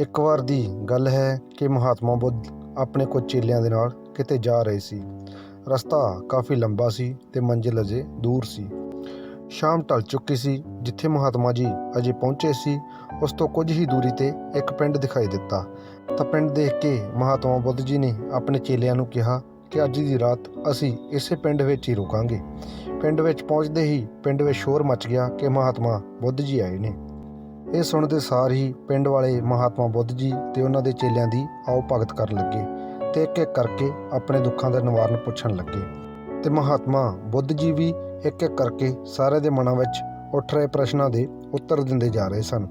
ਇੱਕ ਵਾਰ ਦੀ ਗੱਲ ਹੈ ਕਿ ਮਹਾਤਮਾ ਬੁੱਧ ਆਪਣੇ ਕੁਝ ਚੇਲਿਆਂ ਦੇ ਨਾਲ ਕਿਤੇ ਜਾ ਰਹੇ ਸੀ। ਰਸਤਾ ਕਾਫੀ ਲੰਬਾ ਸੀ ਤੇ ਮੰਜ਼ਿਲ ਅਜੇ ਦੂਰ ਸੀ। ਸ਼ਾਮ ਢਲ ਚੁੱਕੀ ਸੀ। ਜਿੱਥੇ ਮਹਾਤਮਾ ਜੀ ਅਜੇ ਪਹੁੰਚੇ ਸੀ ਉਸ ਤੋਂ ਕੁਝ ਹੀ ਦੂਰੀ ਤੇ ਇੱਕ ਪਿੰਡ ਦਿਖਾਈ ਦਿੱਤਾ। ਤਾਂ ਪਿੰਡ ਦੇਖ ਕੇ ਮਹਾਤਮਾ ਬੁੱਧ ਜੀ ਨੇ ਆਪਣੇ ਚੇਲਿਆਂ ਨੂੰ ਕਿਹਾ ਕਿ ਅੱਜ ਦੀ ਰਾਤ ਅਸੀਂ ਇਸੇ ਪਿੰਡ ਵਿੱਚ ਹੀ ਰੁਕਾਂਗੇ। ਪਿੰਡ ਵਿੱਚ ਪਹੁੰਚਦੇ ਹੀ ਪਿੰਡ ਵਿੱਚ ਸ਼ੋਰ ਮਚ ਗਿਆ ਕਿ ਮਹਾਤਮਾ ਬੁੱਧ ਜੀ ਆਏ ਨੇ। ਇਹ ਸੁਣਦੇ ਸਾਰ ਹੀ ਪਿੰਡ ਵਾਲੇ ਮਹਾਤਮਾ ਬੁੱਧ ਜੀ ਤੇ ਉਹਨਾਂ ਦੇ ਚੇਲਿਆਂ ਦੀ ਆਓ ਭਗਤ ਕਰਨ ਲੱਗੇ ਤੇ ਇੱਕ ਇੱਕ ਕਰਕੇ ਆਪਣੇ ਦੁੱਖਾਂ ਦਾ ਨਿਵਾਰਨ ਪੁੱਛਣ ਲੱਗੇ। ਤੇ ਮਹਾਤਮਾ ਬੁੱਧ ਜੀ ਵੀ ਇੱਕ ਇੱਕ ਕਰਕੇ ਸਾਰਿਆਂ ਦੇ ਮਨਾਂ ਵਿੱਚ ਉੱਠ ਰਹੇ ਪ੍ਰਸ਼ਨਾਂ ਦੇ ਉੱਤਰ ਦਿੰਦੇ ਜਾ ਰਹੇ ਸਨ।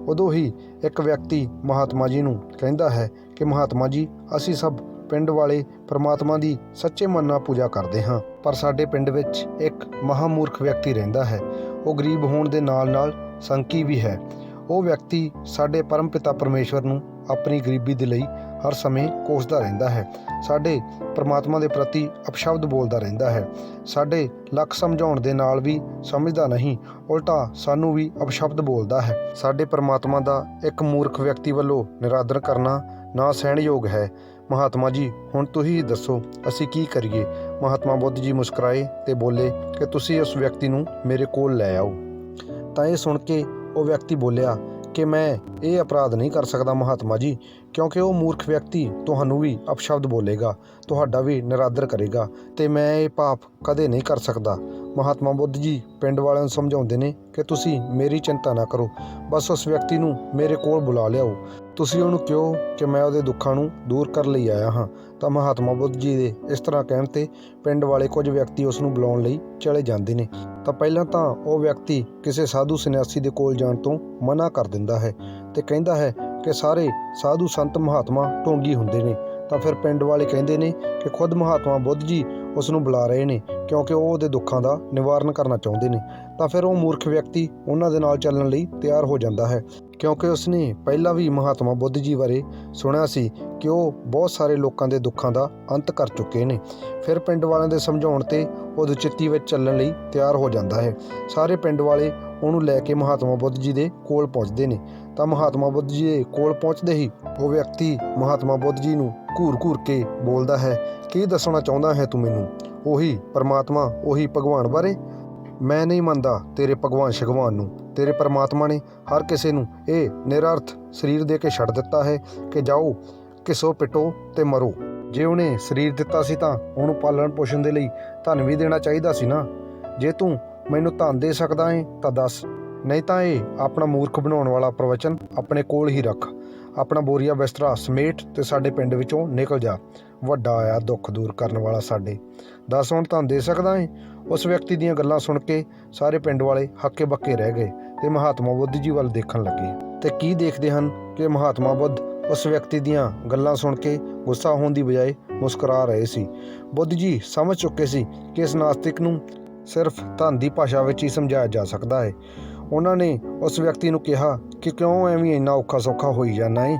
ਉਦੋਂ ਹੀ ਇੱਕ ਵਿਅਕਤੀ ਮਹਾਤਮਾ ਜੀ ਨੂੰ ਕਹਿੰਦਾ ਹੈ ਕਿ ਮਹਾਤਮਾ ਜੀ, ਅਸੀਂ ਸਭ ਪਿੰਡ ਵਾਲੇ ਪਰਮਾਤਮਾ ਦੀ ਸੱਚੇ ਮਨ ਨਾਲ ਪੂਜਾ ਕਰਦੇ ਹਾਂ, ਪਰ ਸਾਡੇ ਪਿੰਡ ਵਿੱਚ ਇੱਕ ਮਹਾਮੂਰਖ ਵਿਅਕਤੀ ਰਹਿੰਦਾ ਹੈ। ਉਹ ਗਰੀਬ ਹੋਣ ਦੇ ਨਾਲ ਨਾਲ ਸੰਕੀ ਵੀ ਹੈ। ਉਹ ਵਿਅਕਤੀ ਸਾਡੇ ਪਰਮ ਪਿਤਾ ਪਰਮੇਸ਼ਵਰ ਨੂੰ ਆਪਣੀ ਗਰੀਬੀ ਦੇ ਲਈ ਹਰ ਸਮੇਂ ਕੋਸਦਾ ਰਹਿੰਦਾ ਹੈ। ਸਾਡੇ ਪਰਮਾਤਮਾ ਦੇ ਪ੍ਰਤੀ ਅਪਸ਼ਬਦ ਬੋਲਦਾ ਰਹਿੰਦਾ ਹੈ। ਸਾਡੇ ਲੱਖ ਸਮਝਾਉਣ ਦੇ ਨਾਲ ਵੀ ਸਮਝਦਾ ਨਹੀਂ, ਉਲਟਾ ਸਾਨੂੰ ਵੀ ਅਪਸ਼ਬਦ ਬੋਲਦਾ ਹੈ। ਸਾਡੇ ਪਰਮਾਤਮਾ ਦਾ ਇੱਕ ਮੂਰਖ ਵਿਅਕਤੀ ਵੱਲੋਂ ਨਿਰਾਦਰ ਕਰਨਾ ਨਾ ਸਹਿਣਯੋਗ ਹੈ। ਮਹਾਤਮਾ ਜੀ, ਹੁਣ ਤੁਸੀਂ ਦੱਸੋ ਅਸੀਂ ਕੀ ਕਰੀਏ? ਮਹਾਤਮਾ ਬੁੱਧ ਜੀ ਮੁਸਕਰਾਏ ਤੇ ਬੋਲੇ ਕਿ ਤੁਸੀਂ ਉਸ ਵਿਅਕਤੀ ਨੂੰ ਮੇਰੇ ਕੋਲ ਲੈ ਆਓ। ਤਾਂ ਇਹ ਸੁਣ ਕੇ ਉਹ ਵਿਅਕਤੀ ਬੋਲਿਆ ਕਿ ਮੈਂ ਇਹ ਅਪਰਾਧ ਨਹੀਂ ਕਰ ਸਕਦਾ ਮਹਾਤਮਾ ਜੀ, ਕਿਉਂਕਿ ਉਹ ਮੂਰਖ ਵਿਅਕਤੀ ਤੁਹਾਨੂੰ ਵੀ ਅਪਸ਼ਬਦ ਬੋਲੇਗਾ, ਤੁਹਾਡਾ ਵੀ ਨਿਰਾਦਰ ਕਰੇਗਾ ਤੇ ਮੈਂ ਇਹ ਪਾਪ ਕਦੇ ਨਹੀਂ ਕਰ ਸਕਦਾ। ਮਹਾਤਮਾ ਬੁੱਧ ਜੀ ਪਿੰਡ ਵਾਲਿਆਂ ਨੂੰ ਸਮਝਾਉਂਦੇ ਨੇ ਕਿ ਤੁਸੀਂ ਮੇਰੀ ਚਿੰਤਾ ਨਾ ਕਰੋ, ਬਸ ਉਸ ਵਿਅਕਤੀ ਨੂੰ ਮੇਰੇ ਕੋਲ ਬੁਲਾ ਲਿਆਓ। ਤੁਸੀਂ ਉਹਨੂੰ ਕਹੋ ਕਿ ਮੈਂ ਉਹਦੇ ਦੁੱਖਾਂ ਨੂੰ ਦੂਰ ਕਰਨ ਲਈ ਆਇਆ ਹਾਂ। ਤਾਂ ਮਹਾਤਮਾ ਬੁੱਧ ਜੀ ਦੇ ਇਸ ਤਰ੍ਹਾਂ ਕਹਿਣ ਤੇ ਪਿੰਡ ਵਾਲੇ ਕੁਝ ਵਿਅਕਤੀ ਉਸ ਨੂੰ ਬੁਲਾਉਣ ਲਈ ਚਲੇ ਜਾਂਦੇ ਨੇ। ਤਾਂ ਪਹਿਲਾਂ ਤਾਂ ਉਹ ਵਿਅਕਤੀ ਕਿਸੇ ਸਾਧੂ ਸੰਨਿਆਸੀ ਦੇ ਕੋਲ ਜਾਣ ਤੋਂ ਮਨਾ ਕਰ ਦਿੰਦਾ ਹੈ ਤੇ ਕਹਿੰਦਾ ਹੈ ਕਿ ਸਾਰੇ ਸਾਧੂ ਸੰਤ ਮਹਾਤਮਾ ਢੋਂਗੀ ਹੁੰਦੇ ਨੇ। ਤਾਂ ਫਿਰ ਪਿੰਡ ਵਾਲੇ ਕਹਿੰਦੇ ਨੇ ਕਿ ਖੁਦ ਮਹਾਤਮਾ ਬੁੱਧ ਜੀ ਉਸ ਨੂੰ ਬੁਲਾ ਰਹੇ ਨੇ ਕਿਉਂਕਿ ਉਹ ਉਹਦੇ ਦੁੱਖਾਂ ਦਾ ਨਿਵਾਰਨ ਕਰਨਾ ਚਾਹੁੰਦੇ ਨੇ। ਤਾਂ ਫਿਰ ਉਹ ਮੂਰਖ ਵਿਅਕਤੀ ਉਹਨਾਂ ਦੇ ਨਾਲ ਚੱਲਣ ਲਈ ਤਿਆਰ ਹੋ ਜਾਂਦਾ ਹੈ, ਕਿਉਂਕਿ ਉਸਨੇ ਪਹਿਲਾਂ ਵੀ ਮਹਾਤਮਾ ਬੁੱਧ ਜੀ ਬਾਰੇ ਸੁਣਿਆ ਸੀ ਕਿ ਉਹ ਬਹੁਤ ਸਾਰੇ ਲੋਕਾਂ ਦੇ ਦੁੱਖਾਂ ਦਾ ਅੰਤ ਕਰ ਚੁੱਕੇ ਨੇ। ਫਿਰ ਪਿੰਡ ਵਾਲਿਆਂ ਦੇ ਸਮਝਾਉਣ ਤੇ ਉਹ ਦੁਚਿੱਤੀ ਵਿੱਚ ਚੱਲਣ ਲਈ ਤਿਆਰ ਹੋ ਜਾਂਦਾ ਹੈ। ਸਾਰੇ ਪਿੰਡ ਵਾਲੇ ਉਹਨੂੰ ਲੈ ਕੇ ਮਹਾਤਮਾ ਬੁੱਧ ਜੀ ਦੇ ਕੋਲ ਪਹੁੰਚਦੇ ਨੇ। ਤਾਂ ਮਹਾਤਮਾ ਬੁੱਧ ਜੀ ਦੇ ਕੋਲ ਪਹੁੰਚਦੇ ਹੀ ਉਹ ਵਿਅਕਤੀ ਮਹਾਤਮਾ ਬੁੱਧ ਜੀ ਨੂੰ ਘੂਰ ਕੇ ਬੋਲਦਾ ਹੈ, ਕੀ ਦੱਸਣਾ ਚਾਹੁੰਦਾ ਹੈ ਤੂੰ ਮੈਨੂੰ? ਉਹੀ ਪਰਮਾਤਮਾ, ਉਹੀ ਭਗਵਾਨ ਬਾਰੇ? ਮੈਂ ਨਹੀਂ ਮੰਨਦਾ ਤੇਰੇ ਭਗਵਾਨ ਸ਼ਗਵਾਨ ਨੂੰ। ਤੇਰੇ ਪਰਮਾਤਮਾ ਨੇ ਹਰ ਕਿਸੇ ਨੂੰ ਇਹ ਨਿਰਅਰਥ ਸਰੀਰ ਦੇ ਕੇ ਛੱਡ ਦਿੱਤਾ ਹੈ ਕਿ ਜਾਓ ਘਿਸੋ ਪਿਟੋ ਤੇ ਮਰੋ। ਜੇ ਉਹਨੇ ਸਰੀਰ ਦਿੱਤਾ ਸੀ ਤਾਂ ਉਹਨੂੰ ਪਾਲਣ ਪੋਸ਼ਣ ਦੇ ਲਈ ਧਨ ਵੀ ਦੇਣਾ ਚਾਹੀਦਾ ਸੀ ਨਾ। ਜੇ ਤੂੰ ਮੈਨੂੰ ਧਨ ਦੇ ਸਕਦਾ ਹੈ ਤਾਂ ਦੱਸ, ਨਹੀਂ ਤਾਂ ਇਹ ਆਪਣਾ ਮੂਰਖ ਬਣਾਉਣ ਵਾਲਾ ਪ੍ਰਵਚਨ ਆਪਣੇ ਕੋਲ ਹੀ ਰੱਖ। ਆਪਣਾ ਬੋਰੀਆ ਬਿਸਤਰਾ ਸਮੇਟ ਤੇ ਸਾਡੇ ਪਿੰਡ ਵਿੱਚੋਂ ਨਿਕਲ ਜਾ। ਵੱਡਾ ਆਇਆ ਦੁੱਖ ਦੂਰ ਕਰਨ ਵਾਲਾ ਸਾਡੇ। ਦੱਸ ਹੁਣ ਧਨ ਦੇ ਸਕਦਾ ਹੈ? ਉਸ ਵਿਅਕਤੀ ਦੀਆਂ ਗੱਲਾਂ ਸੁਣ ਕੇ ਸਾਰੇ ਪਿੰਡ ਵਾਲੇ ਹੱਕੇ ਬੱਕੇ ਰਹਿ ਗਏ ਤੇ ਮਹਾਤਮਾ ਬੁੱਧ ਜੀ ਵੱਲ ਦੇਖਣ ਲੱਗੇ। ਤੇ ਕੀ ਦੇਖਦੇ ਹਨ ਕਿ ਮਹਾਤਮਾ ਬੁੱਧ ਉਸ ਵਿਅਕਤੀ ਦੀਆਂ ਗੱਲਾਂ ਸੁਣ ਕੇ ਗੁੱਸਾ ਹੋਣ ਦੀ ਬਜਾਏ ਮੁਸਕਰਾ ਰਹੇ ਸੀ। ਬੁੱਧ ਜੀ ਸਮਝ ਚੁੱਕੇ ਸੀ ਕਿ ਇਸ ਨਾਸਤਿਕ ਨੂੰ ਸਿਰਫ ਧਨ ਦੀ ਭਾਸ਼ਾ ਵਿੱਚ ਹੀ ਸਮਝਾਇਆ ਜਾ ਸਕਦਾ ਹੈ। ਉਹਨਾਂ ਨੇ ਉਸ ਵਿਅਕਤੀ ਨੂੰ ਕਿਹਾ ਕਿ ਕਿਉਂ ਐਵੇਂ ਇੰਨਾ ਔਖਾ ਸੌਖਾ ਹੋਈ ਜਾਂਦਾ ਏ?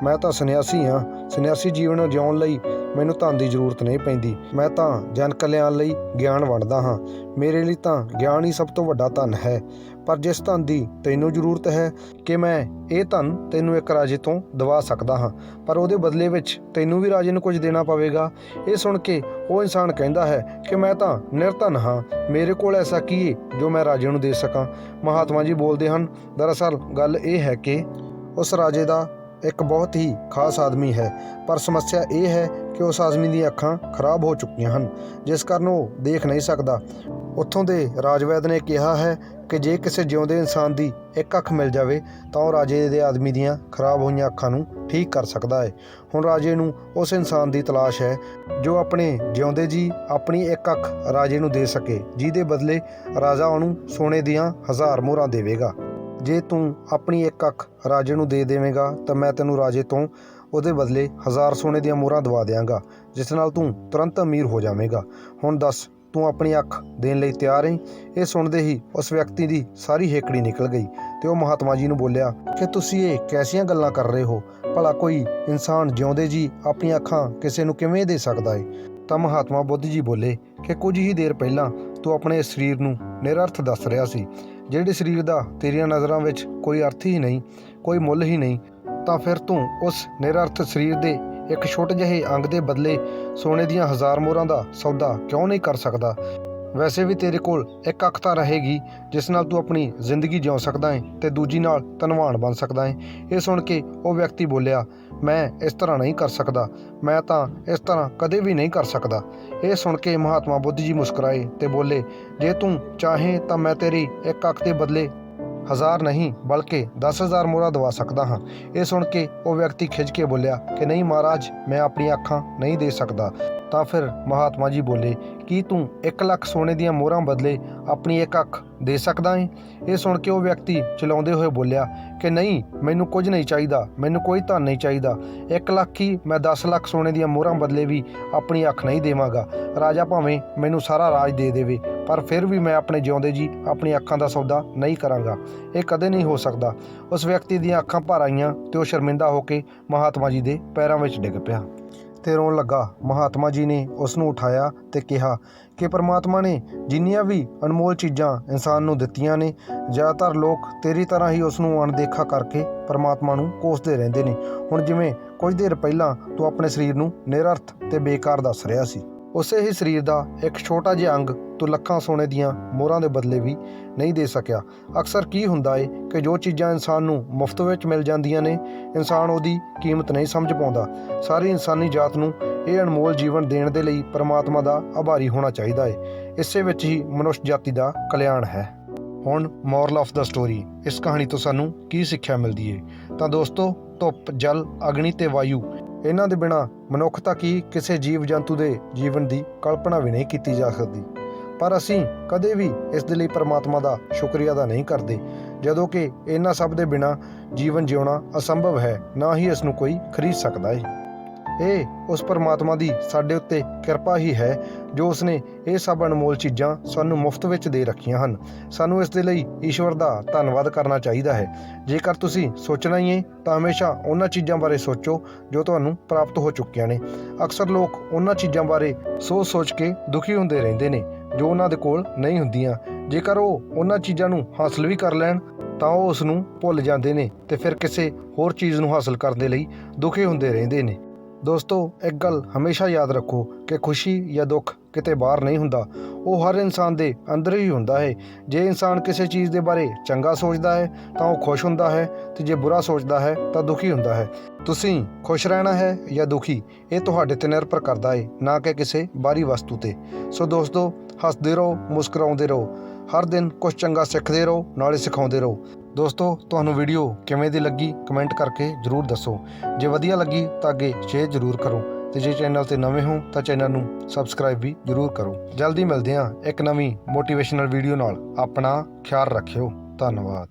ਮੈਂ ਤਾਂ ਸੰਨਿਆਸੀ ਹਾਂ। ਸੰਨਿਆਸੀ ਜੀਵਨ ਜਿਉਣ ਲਈ ਮੈਨੂੰ ਧਨ ਦੀ ਜ਼ਰੂਰਤ ਨਹੀਂ ਪੈਂਦੀ। ਮੈਂ ਤਾਂ ਜਨ ਕਲਿਆਣ ਲਈ ਗਿਆਨ ਵੰਡਦਾ ਹਾਂ। ਮੇਰੇ ਲਈ ਤਾਂ ਗਿਆਨ ਹੀ ਸਭ ਤੋਂ ਵੱਡਾ ਧਨ ਹੈ। ਪਰ ਜਿਸ ਧਨ ਦੀ ਤੈਨੂੰ ਜ਼ਰੂਰਤ ਹੈ ਕਿ ਮੈਂ ਇਹ ਧਨ ਤੈਨੂੰ ਇੱਕ ਰਾਜੇ ਤੋਂ ਦਵਾ ਸਕਦਾ ਹਾਂ, ਪਰ ਉਹਦੇ ਬਦਲੇ ਵਿੱਚ ਤੈਨੂੰ ਵੀ ਰਾਜੇ ਨੂੰ ਕੁਝ ਦੇਣਾ ਪਵੇਗਾ। ਇਹ ਸੁਣ ਕੇ ਉਹ ਇਨਸਾਨ ਕਹਿੰਦਾ ਹੈ ਕਿ ਮੈਂ ਤਾਂ ਨਿਰਧਨ ਹਾਂ, ਮੇਰੇ ਕੋਲ ਐਸਾ ਕੀ ਹੈ ਜੋ ਮੈਂ ਰਾਜੇ ਨੂੰ ਦੇ ਸਕਾਂ। ਮਹਾਤਮਾ ਜੀ ਬੋਲਦੇ ਹਨ, ਦਰਅਸਲ ਗੱਲ ਇਹ ਹੈ ਕਿ ਉਸ ਰਾਜੇ ਦਾ ਇੱਕ ਬਹੁਤ ਹੀ ਖਾਸ ਆਦਮੀ ਹੈ, ਪਰ ਸਮੱਸਿਆ ਇਹ ਹੈ ਕਿ ਉਸ ਆਦਮੀ ਦੀਆਂ ਅੱਖਾਂ ਖਰਾਬ ਹੋ ਚੁੱਕੀਆਂ ਹਨ, ਜਿਸ ਕਾਰਨ ਉਹ ਦੇਖ ਨਹੀਂ ਸਕਦਾ। ਉੱਥੋਂ ਦੇ ਰਾਜਵੈਦ ਨੇ ਕਿਹਾ ਹੈ ਕਿ ਜੇ ਕਿਸੇ ਜਿਉਂਦੇ ਇਨਸਾਨ ਦੀ ਇੱਕ ਅੱਖ ਮਿਲ ਜਾਵੇ ਤਾਂ ਉਹ ਰਾਜੇ ਦੇ ਆਦਮੀ ਦੀਆਂ ਖਰਾਬ ਹੋਈਆਂ ਅੱਖਾਂ ਨੂੰ ਠੀਕ ਕਰ ਸਕਦਾ ਹੈ। ਹੁਣ ਰਾਜੇ ਨੂੰ ਉਸ ਇਨਸਾਨ ਦੀ ਤਲਾਸ਼ ਹੈ ਜੋ ਆਪਣੇ ਜਿਉਂਦੇ ਜੀ ਆਪਣੀ ਇੱਕ ਅੱਖ ਰਾਜੇ ਨੂੰ ਦੇ ਸਕੇ, ਜਿਹਦੇ ਬਦਲੇ ਰਾਜਾ ਉਹਨੂੰ ਸੋਨੇ ਦੀਆਂ 1000 ਮੋਹਰਾਂ ਦੇਵੇਗਾ। ਜੇ ਤੂੰ ਆਪਣੀ ਇੱਕ ਅੱਖ ਰਾਜੇ ਨੂੰ ਦੇ ਦੇਵੇਂਗਾ ਤਾਂ ਮੈਂ ਤੈਨੂੰ ਰਾਜੇ ਤੋਂ ਉਹਦੇ ਬਦਲੇ 1000 ਸੋਨੇ ਦੀਆਂ ਮੋਹਰਾਂ ਦਵਾ ਦਿਆਂਗਾ, ਜਿਸ ਨਾਲ ਤੂੰ ਤੁਰੰਤ ਅਮੀਰ ਹੋ ਜਾਵੇਂਗਾ। ਹੁਣ ਦੱਸ, ਤੂੰ ਆਪਣੀ ਅੱਖ ਦੇਣ ਲਈ ਤਿਆਰ ਹੈ? ਇਹ ਸੁਣਦੇ ਹੀ ਉਸ ਵਿਅਕਤੀ ਦੀ ਸਾਰੀ ਹੇਕੜੀ ਨਿਕਲ ਗਈ ਤੇ ਉਹ ਮਹਾਤਮਾ ਜੀ ਨੂੰ ਬੋਲਿਆ ਕਿ ਤੁਸੀਂ ਇਹ ਕੈਸੀਆਂ ਗੱਲਾਂ ਕਰ ਰਹੇ ਹੋ? ਭਲਾ ਕੋਈ ਇਨਸਾਨ ਜਿਉਂਦੇ ਜੀ ਆਪਣੀਆਂ ਅੱਖਾਂ ਕਿਸੇ ਨੂੰ ਕਿਵੇਂ ਦੇ ਸਕਦਾ ਹੈ? ਤਾਂ ਮਹਾਤਮਾ ਬੁੱਧ ਜੀ ਬੋਲੇ ਕਿ ਕੁਝ ਹੀ ਦੇਰ ਪਹਿਲਾਂ ਤੂੰ ਆਪਣੇ ਸਰੀਰ ਨੂੰ ਨਿਰਅਰਥ ਦੱਸ ਰਿਹਾ ਸੀ, ਜਿਹੜੇ ਸਰੀਰ ਦਾ ਤੇਰੀਆਂ ਨਜ਼ਰਾਂ ਵਿੱਚ ਕੋਈ ਅਰਥ ਹੀ ਨਹੀਂ, ਕੋਈ ਮੁੱਲ ਹੀ ਨਹੀਂ। ਤਾਂ ਫਿਰ ਤੂੰ ਉਸ ਨਿਰਅਰਥ ਸਰੀਰ ਦੇ ਇੱਕ ਛੋਟੇ ਜਿਹੇ ਅੰਗ ਦੇ ਬਦਲੇ ਸੋਨੇ ਦੀਆਂ 1000 ਮੋਹਰਾਂ ਦਾ ਸੌਦਾ ਕਿਉਂ ਨਹੀਂ ਕਰ ਸਕਦਾ? ਵੈਸੇ ਵੀ ਤੇਰੇ ਕੋਲ ਇੱਕ ਅੱਖ ਤਾਂ ਰਹੇਗੀ ਜਿਸ ਨਾਲ ਤੂੰ ਆਪਣੀ ਜ਼ਿੰਦਗੀ ਜਿਉ ਸਕਦਾ ਹੈ ਤੇ ਦੂਜੀ ਨਾਲ ਧਨਵਾਨ ਬਣ ਸਕਦਾ ਹੈ। ਇਹ ਸੁਣ ਕੇ ਉਹ ਵਿਅਕਤੀ ਬੋਲਿਆ, ਮੈਂ ਇਸ ਤਰ੍ਹਾਂ ਨਹੀਂ ਕਰ ਸਕਦਾ, ਮੈਂ ਤਾਂ ਇਸ ਤਰ੍ਹਾਂ ਕਦੇ ਵੀ ਨਹੀਂ ਕਰ ਸਕਦਾ। ਇਹ ਸੁਣ ਕੇ ਮਹਾਤਮਾ ਬੁੱਧ ਜੀ ਮੁਸਕਰਾਏ ਤੇ ਬੋਲੇ, ਜੇ ਤੂੰ ਚਾਹੇ ਤਾਂ ਮੈਂ ਤੇਰੀ ਇੱਕ ਅੱਖ ਦੇ ਬਦਲੇ 1000 ਨਹੀਂ ਬਲਕਿ 10,000 ਮੋਹਰਾਂ ਦਵਾ ਸਕਦਾ ਹਾਂ। ਇਹ ਸੁਣ ਕੇ ਉਹ ਵਿਅਕਤੀ ਖਿੱਝ ਕੇ ਬੋਲਿਆ ਕਿ ਨਹੀਂ ਮਹਾਰਾਜ, ਮੈਂ ਆਪਣੀਆਂ ਅੱਖਾਂ ਨਹੀਂ ਦੇ ਸਕਦਾ। ਤਾਂ ਫਿਰ ਮਹਾਤਮਾ ਜੀ ਬੋਲੇ, ਕੀ ਤੂੰ 1 ਲੱਖ ਸੋਨੇ ਦੀਆਂ ਮੋਹਰਾਂ ਬਦਲੇ ਆਪਣੀ ਇੱਕ ਅੱਖ ਦੇ ਸਕਦਾ ਹੈ? ਇਹ ਸੁਣ ਕੇ ਉਹ ਵਿਅਕਤੀ ਚਲਾਉਂਦੇ ਹੋਏ ਬੋਲਿਆ ਕਿ ਨਹੀਂ, ਮੈਨੂੰ ਕੁਝ ਨਹੀਂ ਚਾਹੀਦਾ, ਮੈਨੂੰ ਕੋਈ ਧਨ ਨਹੀਂ ਚਾਹੀਦਾ। 1 ਲੱਖ ਹੀ ਮੈਂ 10 ਲੱਖ ਸੋਨੇ ਦੀਆਂ ਮੋਹਰਾਂ ਬਦਲੇ ਵੀ ਆਪਣੀ ਅੱਖ ਨਹੀਂ ਦੇਵਾਂਗਾ। ਰਾਜਾ ਭਾਵੇਂ ਮੈਨੂੰ ਸਾਰਾ ਰਾਜ ਦੇ ਦੇਵੇ, ਪਰ ਫਿਰ ਵੀ ਮੈਂ ਆਪਣੇ ਜਿਉਂਦੇ ਜੀ ਆਪਣੀ ਅੱਖਾਂ ਦਾ ਸੌਦਾ ਨਹੀਂ ਕਰਾਂਗਾ। ਇਹ ਕਦੇ ਨਹੀਂ ਹੋ ਸਕਦਾ। ਉਸ ਵਿਅਕਤੀ ਦੀਆਂ ਅੱਖਾਂ ਭਰ ਆਈਆਂ ਤੇ ਉਹ ਸ਼ਰਮਿੰਦਾ ਹੋ ਕੇ ਮਹਾਤਮਾ ਜੀ ਦੇ ਪੈਰਾਂ ਵਿੱਚ ਡਿੱਗ ਪਿਆ ਤੇ ਰੋਣ ਲੱਗਾ। ਮਹਾਤਮਾ ਜੀ ਨੇ ਉਸ ਨੂੰ ਉਠਾਇਆ ਤੇ ਕਿਹਾ ਕਿ ਪਰਮਾਤਮਾ ਨੇ ਜਿੰਨੀਆਂ ਵੀ ਅਨਮੋਲ ਚੀਜ਼ਾਂ ਇਨਸਾਨ ਨੂੰ ਦਿੱਤੀਆਂ ਨੇ, ਜ਼ਿਆਦਾਤਰ ਲੋਕ ਤੇਰੀ ਤਰ੍ਹਾਂ ਹੀ ਉਸ ਨੂੰ ਅਣਦੇਖਾ ਕਰਕੇ ਪਰਮਾਤਮਾ ਨੂੰ ਕੋਸਦੇ ਰਹਿੰਦੇ ਨੇ। ਹੁਣ ਜਿਵੇਂ ਕੁਝ ਦੇਰ ਪਹਿਲਾਂ ਤੂੰ ਆਪਣੇ ਸਰੀਰ ਨੂੰ ਨਿਰਅਰਥ ਤੇ ਬੇਕਾਰ ਦੱਸ ਰਿਹਾ ਸੀ, ਉਸੇ ਹੀ ਸਰੀਰ ਦਾ ਇੱਕ ਛੋਟਾ ਜਿਹਾ ਅੰਗ ਤੂੰ ਲੱਖਾਂ ਸੋਨੇ ਦੀਆਂ ਮੋਹਰਾਂ ਦੇ ਬਦਲੇ ਵੀ ਨਹੀਂ ਦੇ ਸਕਿਆ। ਅਕਸਰ ਕੀ ਹੁੰਦਾ ਏ ਕਿ ਜੋ ਚੀਜ਼ਾਂ ਇਨਸਾਨ ਨੂੰ ਮੁਫਤ ਵਿੱਚ ਮਿਲ ਜਾਂਦੀਆਂ ਨੇ, ਇਨਸਾਨ ਉਹਦੀ ਕੀਮਤ ਨਹੀਂ ਸਮਝ ਪਾਉਂਦਾ। ਸਾਰੀ ਇਨਸਾਨੀ ਜਾਤ ਨੂੰ ਇਹ ਅਨਮੋਲ ਜੀਵਨ ਦੇਣ ਦੇ ਲਈ ਪਰਮਾਤਮਾ ਦਾ ਆਭਾਰੀ ਹੋਣਾ ਚਾਹੀਦਾ ਏ। ਇਸੇ ਵਿੱਚ ਹੀ ਮਨੁੱਖ ਜਾਤੀ ਦਾ ਕਲਿਆਣ ਹੈ। ਹੁਣ ਮੋਰਲ ਆਫ ਦਾ ਸਟੋਰੀ, ਇਸ ਕਹਾਣੀ ਤੋਂ ਸਾਨੂੰ ਕੀ ਸਿੱਖਿਆ ਮਿਲਦੀ ਏ? ਤਾਂ ਦੋਸਤੋ, ਧੁੱਪ, ਜਲ, ਅਗਨੀ ਤੇ ਵਾਯੂ, ਇਹਨਾਂ ਦੇ ਬਿਨਾਂ ਮਨੁੱਖ ਤਾਂ ਕੀ ਕਿਸੇ ਜੀਵ ਜੰਤੂ ਦੇ ਜੀਵਨ ਦੀ ਕਲਪਨਾ ਵੀ ਨਹੀਂ ਕੀਤੀ ਜਾ ਸਕਦੀ। ਪਰ ਅਸੀਂ ਕਦੇ ਵੀ ਇਸ ਦੇ ਲਈ ਪਰਮਾਤਮਾ ਦਾ ਸ਼ੁਕਰੀਆ ਅਦਾ ਨਹੀਂ ਕਰਦੇ, ਜਦੋਂ ਕਿ ਇਹਨਾਂ ਸਭ ਦੇ ਬਿਨਾਂ ਜੀਵਨ ਜਿਉਣਾ ਅਸੰਭਵ ਹੈ, ਨਾ ਹੀ ਇਸ ਨੂੰ ਕੋਈ ਖਰੀਦ ਸਕਦਾ ਹੈ। ਇਹ ਉਸ ਪਰਮਾਤਮਾ ਦੀ ਸਾਡੇ ਉੱਤੇ ਕਿਰਪਾ ਹੀ ਹੈ ਜੋ ਉਸਨੇ ਇਹ ਸਭ ਅਨਮੋਲ ਚੀਜ਼ਾਂ ਸਾਨੂੰ ਮੁਫਤ ਵਿੱਚ ਦੇ ਰੱਖੀਆਂ ਹਨ। ਸਾਨੂੰ ਇਸ ਦੇ ਲਈ ਈਸ਼ਵਰ ਦਾ ਧੰਨਵਾਦ ਕਰਨਾ ਚਾਹੀਦਾ ਹੈ। ਜੇਕਰ ਤੁਸੀਂ ਸੋਚਣਾ ਹੀ ਹੈ ਤਾਂ ਹਮੇਸ਼ਾ ਉਹਨਾਂ ਚੀਜ਼ਾਂ ਬਾਰੇ ਸੋਚੋ ਜੋ ਤੁਹਾਨੂੰ ਪ੍ਰਾਪਤ ਹੋ ਚੁੱਕੀਆਂ ਨੇ। ਅਕਸਰ ਲੋਕ ਉਹਨਾਂ ਚੀਜ਼ਾਂ ਬਾਰੇ ਸੋਚ ਕੇ ਦੁਖੀ ਹੁੰਦੇ ਰਹਿੰਦੇ ਨੇ ਜੋ ਉਹਨਾਂ ਦੇ ਕੋਲ ਨਹੀਂ ਹੁੰਦੀਆਂ। ਜੇਕਰ ਉਹ ਉਹਨਾਂ ਚੀਜ਼ਾਂ ਨੂੰ ਹਾਸਲ ਵੀ ਕਰ ਲੈਣ ਤਾਂ ਉਹ ਉਸ ਨੂੰ ਭੁੱਲ ਜਾਂਦੇ ਨੇ ਤੇ ਫਿਰ ਕਿਸੇ ਹੋਰ ਚੀਜ਼ ਨੂੰ ਹਾਸਲ ਕਰਨ ਦੇ ਲਈ ਦੁਖੀ ਹੁੰਦੇ ਰਹਿੰਦੇ ਨੇ। ਦੋਸਤੋ, ਇੱਕ ਗੱਲ ਹਮੇਸ਼ਾ ਯਾਦ ਰੱਖੋ ਕਿ ਖੁਸ਼ੀ ਜਾਂ ਦੁੱਖ ਕਿਤੇ ਬਾਹਰ ਨਹੀਂ ਹੁੰਦਾ, ਉਹ ਹਰ ਇਨਸਾਨ ਦੇ ਅੰਦਰ ਹੀ ਹੁੰਦਾ ਹੈ। ਜੇ ਇਨਸਾਨ ਕਿਸੇ ਚੀਜ਼ ਦੇ ਬਾਰੇ ਚੰਗਾ ਸੋਚਦਾ ਹੈ ਤਾਂ ਉਹ ਖੁਸ਼ ਹੁੰਦਾ ਹੈ, ਤੇ ਜੇ ਬੁਰਾ ਸੋਚਦਾ ਹੈ ਤਾਂ ਦੁਖੀ ਹੁੰਦਾ ਹੈ। ਤੁਸੀਂ ਖੁਸ਼ ਰਹਿਣਾ ਹੈ ਜਾਂ ਦੁਖੀ, ਇਹ ਤੁਹਾਡੇ ਤੇ ਨਿਰਭਰ ਕਰਦਾ ਹੈ, ਨਾ ਕਿ ਕਿਸੇ ਬਾਹਰੀ ਵਸਤੂ ਤੇ। ਸੋ ਦੋਸਤੋ, ਹੱਸਦੇ ਰਹੋ, ਮੁਸਕਰਾਉਂਦੇ ਰਹੋ, ਹਰ ਦਿਨ ਕੁਝ ਚੰਗਾ ਸਿੱਖਦੇ ਰਹੋ, ਨਾਲੇ ਸਿਖਾਉਂਦੇ ਰਹੋ। ਦੋਸਤੋ, ਤੁਹਾਨੂੰ ਵੀਡੀਓ ਕਿਵੇਂ ਦੀ ਲੱਗੀ ਕਮੈਂਟ ਕਰਕੇ ਜ਼ਰੂਰ ਦੱਸੋ। ਜੇ ਵਧੀਆ ਲੱਗੀ ਤਾਂ ਅੱਗੇ ਸ਼ੇਅਰ ਜ਼ਰੂਰ ਕਰੋ, ਤੇ ਜੇ ਚੈਨਲ ਤੇ ਨਵੇਂ ਹੋ ਤਾਂ ਚੈਨਲ ਨੂੰ ਸਬਸਕ੍ਰਾਈਬ ਵੀ ਜ਼ਰੂਰ ਕਰੋ। ਜਲਦੀ ਮਿਲਦੇ ਹਾਂ ਇੱਕ ਨਵੀਂ ਮੋਟੀਵੇਸ਼ਨਲ ਵੀਡੀਓ ਨਾਲ। ਆਪਣਾ ਖਿਆਲ ਰੱਖਿਓ। ਧੰਨਵਾਦ।